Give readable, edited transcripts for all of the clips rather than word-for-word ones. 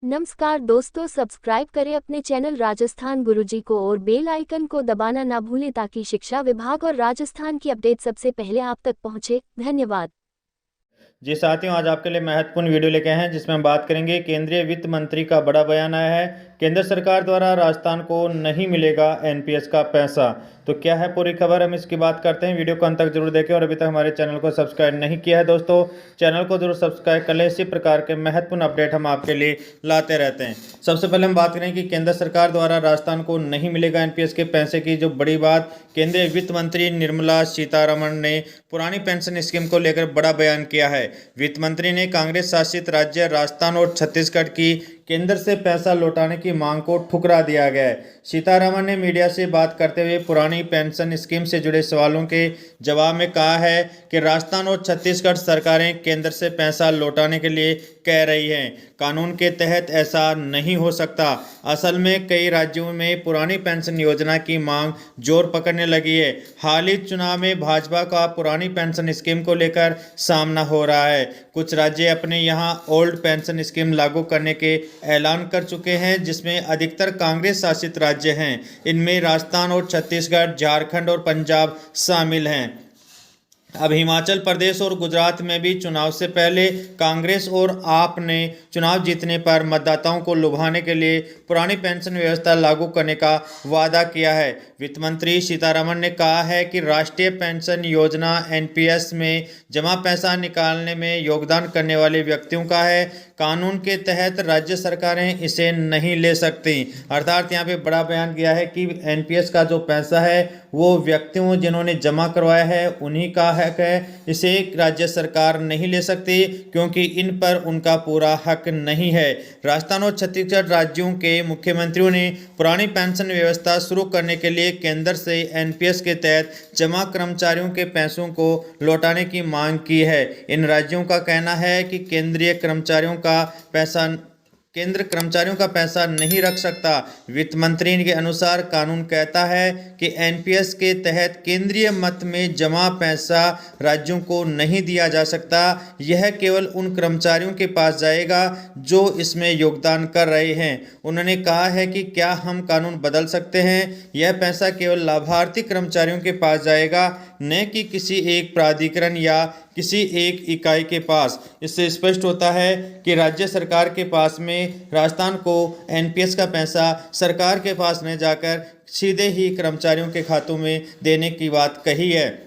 नमस्कार दोस्तों, सब्सक्राइब करें अपने चैनल राजस्थान गुरुजी को और बेल आइकन को दबाना ना भूलें ताकि शिक्षा विभाग और राजस्थान की अपडेट सबसे पहले आप तक पहुंचे। धन्यवाद। जी साथियों, आज आपके लिए महत्वपूर्ण वीडियो लेके आए हैं जिसमें हम बात करेंगे केंद्रीय वित्त मंत्री का बड़ा बयान आया है। केंद्र सरकार द्वारा राजस्थान को नहीं मिलेगा एनपीएस का पैसा। तो क्या है पूरी खबर, हम इसकी बात करते हैं। वीडियो को अंत तक जरूर देखें और अभी तक हमारे चैनल को सब्सक्राइब नहीं किया है दोस्तों, चैनल को जरूर सब्सक्राइब कर लें। इसी प्रकार के महत्वपूर्ण अपडेट हम आपके लिए लाते रहते हैं। सबसे पहले हम बात करें कि केंद्र सरकार द्वारा राजस्थान को नहीं मिलेगा एनपीएस के पैसे की जो बड़ी बात केंद्रीय वित्त मंत्री निर्मला सीतारमण ने पुरानी पेंशन स्कीम को लेकर बड़ा बयान किया है। वित्त मंत्री ने कांग्रेस शासित राज्य राजस्थान और छत्तीसगढ़ की केंद्र से पैसा लौटाने की मांग को ठुकरा दिया गया है। सीतारमण ने मीडिया से बात करते हुए पुरानी पेंशन स्कीम से जुड़े सवालों के जवाब में कहा है कि राजस्थान और छत्तीसगढ़ सरकारें केंद्र से पैसा लौटाने के लिए कह रही हैं। कानून के तहत ऐसा नहीं हो सकता। असल में कई राज्यों में पुरानी पेंशन योजना की मांग जोर पकड़ने लगी है। हाल ही चुनाव में भाजपा का पुरानी पेंशन स्कीम को लेकर सामना हो रहा है। कुछ राज्य अपने यहाँ ओल्ड पेंशन स्कीम लागू करने के ऐलान कर चुके हैं, जिसमें अधिकतर कांग्रेस शासित राज्य हैं। इनमें राजस्थान और छत्तीसगढ़, झारखंड और पंजाब शामिल हैं। अब हिमाचल प्रदेश और गुजरात में भी चुनाव से पहले कांग्रेस और आप ने चुनाव जीतने पर मतदाताओं को लुभाने के लिए पुरानी पेंशन व्यवस्था लागू करने का वादा किया है। वित्त मंत्री सीतारमण ने कहा है कि राष्ट्रीय पेंशन योजना एनपीएस में जमा पैसा निकालने में योगदान करने वाले व्यक्तियों का है। कानून के तहत राज्य सरकारें इसे नहीं ले सकती। अर्थात यहाँ पे बड़ा बयान किया है कि एनपीएस का जो पैसा है वो व्यक्तियों जिन्होंने जमा करवाया है उन्हीं का हक है। इसे राज्य सरकार नहीं ले सकती क्योंकि इन पर उनका पूरा हक नहीं है। राजस्थान और छत्तीसगढ़ राज्यों के मुख्यमंत्रियों ने पुरानी पेंशन व्यवस्था शुरू करने के लिए केंद्र से एनपीएस के तहत जमा कर्मचारियों के पैसों को लौटाने की मांग की है। इन राज्यों का कहना है कि केंद्र कर्मचारियों का पैसा नहीं रख सकता। वित्त मंत्री के अनुसार कानून कहता है कि एनपीएस के तहत केंद्रीय मद में जमा पैसा राज्यों को नहीं दिया जा सकता। यह केवल उन कर्मचारियों के पास जाएगा जो इसमें योगदान कर रहे हैं। उन्होंने कहा है कि क्या हम कानून बदल सकते हैं? यह पैसा केवल लाभार्थी कर्मचारियों के पास जाएगा, न कि किसी एक प्राधिकरण या किसी एक इकाई के पास। इससे स्पष्ट होता है कि राज्य सरकार के पास में राजस्थान को एनपीएस का पैसा सरकार के पास न जाकर सीधे ही कर्मचारियों के खातों में देने की बात कही है।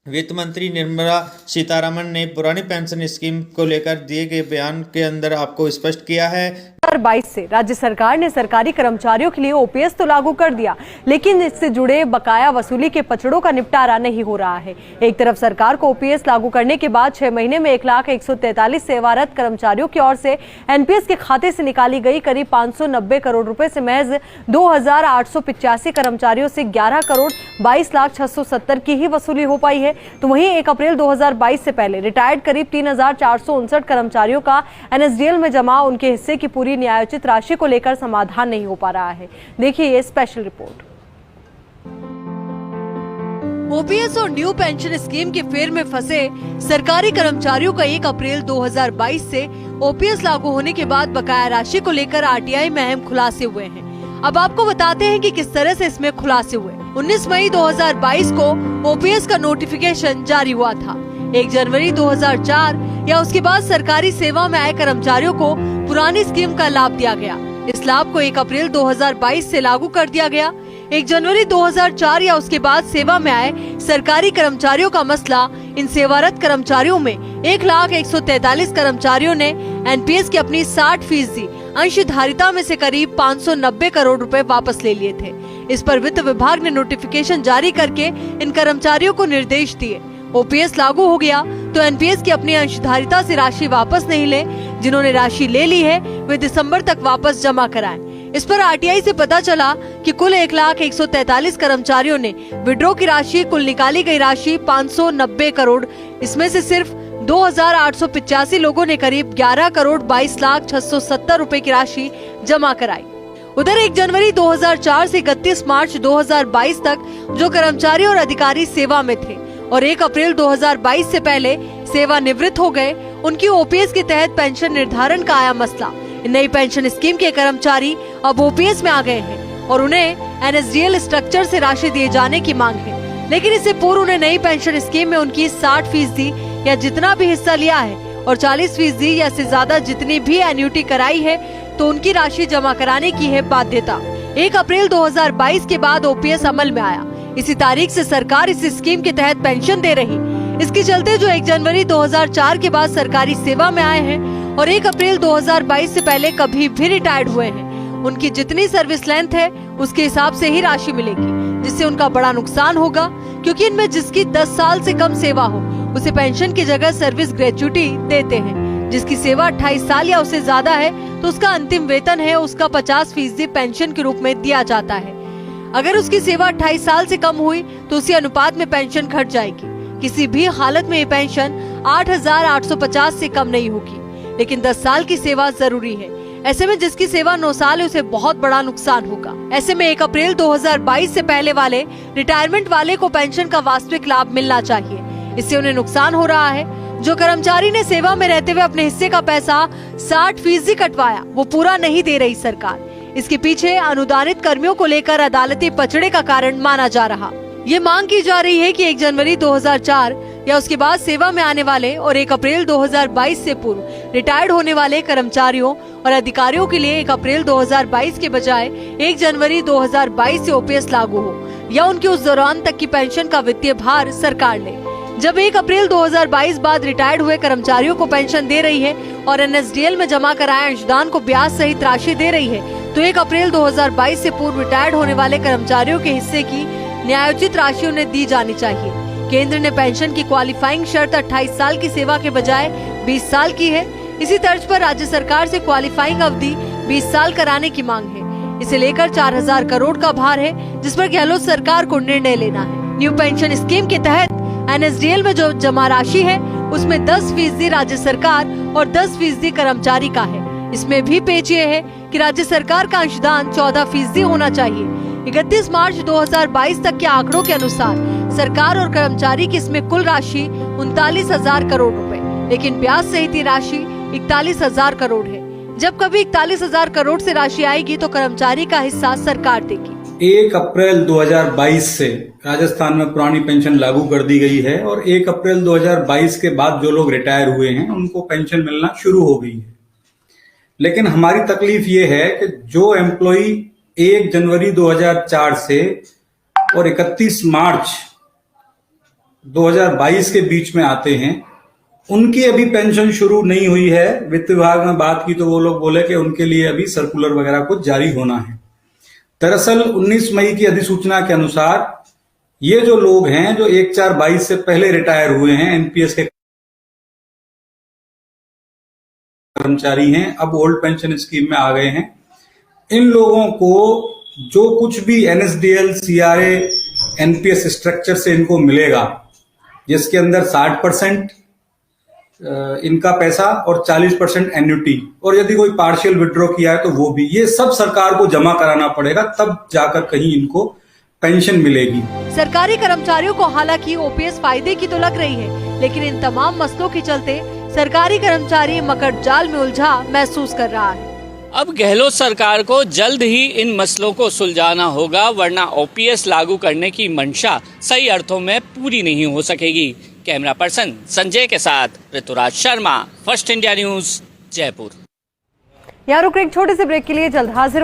वित्त मंत्री निर्मला सीतारमण ने पुरानी पेंशन स्कीम को लेकर दिए गए बयान के अंदर आपको स्पष्ट किया है 2022 से राज्य सरकार ने सरकारी कर्मचारियों के लिए ओपीएस तो लागू कर दिया, लेकिन इससे जुड़े बकाया वसूली के पचड़ों का निपटारा नहीं हो रहा है। एक तरफ सरकार को ओपीएस लागू करने के बाद 6 महीने में 1,143 सेवारत कर्मचारियों की ओर से एनपीएस के खाते से निकाली गई करीब 590 करोड़ रुपए से महज 2,885 कर्मचारियों से 11 करोड़ 22,670 की ही वसूली हो पाई है। तो वहीं 1 अप्रैल 2022 से पहले रिटायर्ड करीब 3,459 कर्मचारियों का एनएसडीएल में जमा उनके हिस्से की पूरी न्यायोचित राशि को लेकर समाधान नहीं हो पा रहा है। देखिए ये स्पेशल रिपोर्ट। ओपीएस और न्यू पेंशन स्कीम के फेर में फंसे सरकारी कर्मचारियों का 1 अप्रैल 2022 से ओपीएस लागू होने के बाद बकाया राशि को लेकर आरटीआई में अहम खुलासे हुए हैं। अब आपको बताते हैं कि किस तरह से इसमें खुलासे हुए। 19 मई 2022 को ओपीएस का नोटिफिकेशन जारी हुआ था। 1 जनवरी 2004 या उसके बाद सरकारी सेवा में आए कर्मचारियों को पुरानी स्कीम का लाभ दिया गया। इस लाभ को 1 अप्रैल 2022 से लागू कर दिया गया। 1 जनवरी 2004 या उसके बाद सेवा में आए सरकारी कर्मचारियों का मसला, इन सेवारत कर्मचारियों में 1,143 कर्मचारियों ने एनपीएस की अपनी 60% अंशधारिता में से करीब 590 करोड़ रुपए वापस ले लिए थे। इस पर वित्त विभाग ने नोटिफिकेशन जारी करके इन कर्मचारियों को निर्देश दिए। ओपीएस लागू हो गया तो एनपीएस की अपनी अंशधारिता से राशि वापस नहीं ले, जिन्होंने राशि ले ली है वे दिसंबर तक वापस जमा कराएं। इस पर आरटीआई से पता चला कि कुल 1,143 कर्मचारियों ने विड्रॉ की राशि, कुल निकाली गई राशि 590 करोड़, इसमें से सिर्फ 2,885 लोगों ने करीब 11 करोड़ 22,670 रुपए की राशि जमा कराई। उधर 1 जनवरी 2004 से 31 मार्च 2022 तक जो कर्मचारी और अधिकारी सेवा में थे और 1 अप्रैल 2022 से पहले सेवानिवृत्त हो गए, उनकी ओपीएस के तहत पेंशन निर्धारण का आया मसला। नई पेंशन स्कीम के कर्मचारी अब ओपीएस में आ गए हैं और उन्हें एनएसडीएल स्ट्रक्चर से राशि दिए जाने की मांग है। लेकिन इससे पूर्व उन्हें नई पेंशन स्कीम में उनकी 60% या जितना भी हिस्सा लिया है और 40% या से ज्यादा जितनी भी एन्युटी कराई है तो उनकी राशि जमा कराने की है बाध्यता। 1 अप्रैल 2022 के बाद ओपीएस अमल में आया। इसी तारीख से सरकार इस स्कीम के तहत पेंशन दे रही। इसके चलते जो 1 जनवरी 2004 के बाद सरकारी सेवा में आए हैं और 1 अप्रैल 2022 से पहले कभी भी रिटायर्ड हुए हैं, उनकी जितनी सर्विस लेंथ है उसके हिसाब से ही राशि मिलेगी, जिससे उनका बड़ा नुकसान होगा, क्योंकि इनमें जिसकी 10 साल से कम सेवा हो उसे पेंशन की जगह सर्विस ग्रेच्युटी देते हैं। जिसकी सेवा 28 साल या उससे ज्यादा है तो उसका अंतिम वेतन है उसका 50% पेंशन के रूप में दिया जाता है। अगर उसकी सेवा 28 साल से कम हुई तो उसी अनुपात में पेंशन घट जाएगी। किसी भी हालत में ये पेंशन 8,850 से कम नहीं होगी, लेकिन 10 साल की सेवा जरूरी है। ऐसे में जिसकी सेवा 9 साल है उसे बहुत बड़ा नुकसान होगा। ऐसे में 1 अप्रैल 2022 से पहले वाले रिटायरमेंट वाले को पेंशन का वास्तविक लाभ मिलना चाहिए। इससे उन्हें नुकसान हो रहा है। जो कर्मचारी ने सेवा में रहते हुए अपने हिस्से का पैसा 60% कटवाया वो पूरा नहीं दे रही सरकार। इसके पीछे अनुदानित कर्मियों को लेकर अदालती पचड़े का कारण माना जा रहा। ये मांग की जा रही है कि 1 जनवरी 2004 या उसके बाद सेवा में आने वाले और 1 अप्रैल 2022 से पूर्व रिटायर्ड होने वाले कर्मचारियों और अधिकारियों के लिए 1 अप्रैल 2022 के बजाय 1 जनवरी 2022 से ओपीएस लागू हो या उनके उस दौरान तक की पेंशन का वित्तीय भार सरकार ले। जब 1 अप्रैल 2022 बाद रिटायर्ड हुए कर्मचारियों को पेंशन दे रही है और एनएसडीएल में जमा कराए अंशदान को ब्याज सहित राशि दे रही है, तो 1 अप्रैल 2022 से पूर्व रिटायर्ड होने वाले कर्मचारियों के हिस्से की न्यायोचित राशि उन्हें दी जानी चाहिए। केंद्र ने पेंशन की क्वालिफाइंग शर्त 28 साल की सेवा के बजाय 20 साल की है। इसी तर्ज पर राज्य सरकार से क्वालिफाइंग अवधि 20 साल कराने की मांग है। इसे लेकर 4,000 करोड़ का भार है, जिस पर गहलोत सरकार को निर्णय लेना है। न्यू पेंशन स्कीम के तहत एनएसडीएल में जो जमा राशि है उसमें 10% राज्य सरकार और 10% कर्मचारी का है। इसमें भी पेच ये है कि राज्य सरकार का अंशदान 14% होना चाहिए। 31 मार्च 2022 तक के आंकड़ों के अनुसार सरकार और कर्मचारी की इसमें कुल राशि 39,000 करोड़ रुपए, लेकिन ब्याज सहित राशि 41,000 करोड़ है। जब कभी 41,000 करोड़ से राशि आएगी तो कर्मचारी का हिस्सा सरकार देगी। 1 अप्रैल 2022 से राजस्थान में पुरानी पेंशन लागू कर दी गई है और 1 अप्रैल 2022 के बाद जो लोग रिटायर हुए हैं उनको पेंशन मिलना शुरू हो गई है। लेकिन हमारी तकलीफ ये है कि जो एम्प्लॉई 1 जनवरी 2004 से और 31 मार्च 2022 के बीच में आते हैं उनकी अभी पेंशन शुरू नहीं हुई है। वित्त विभाग में बात की तो वो लोग बोले कि उनके लिए अभी सर्कुलर वगैरह कुछ जारी होना है। दरअसल 19 मई की अधिसूचना के अनुसार ये जो लोग हैं जो 1/4/22 से पहले रिटायर हुए हैं, एनपीएस के कर्मचारी हैं, अब ओल्ड पेंशन स्कीम में आ गए हैं। इन लोगों को जो कुछ भी एनएसडीएल, सीआरए, एनपीएस स्ट्रक्चर से इनको मिलेगा, जिसके अंदर 60% इनका पैसा और 40% एन्युटी, और यदि कोई पार्शियल विड्रॉ किया है तो वो भी, ये सब सरकार को जमा कराना पड़ेगा, तब जाकर कहीं इनको पेंशन मिलेगी। सरकारी कर्मचारियों को हालांकि ओपीएस फायदे की तो लग रही है, लेकिन इन तमाम मसलों के चलते सरकारी कर्मचारी मकड़ जाल में उलझा महसूस कर रहा है। अब गहलोत सरकार को जल्द ही इन मसलों को सुलझाना होगा, वरना ओपीएस लागू करने की मंशा सही अर्थों में पूरी नहीं हो सकेगी। कैमरा पर्सन संजय के साथ Rituraj Sharma, First India News, Jaipur. यहाँ रुक एक छोटे से ब्रेक के लिए, जल्द हाजिर।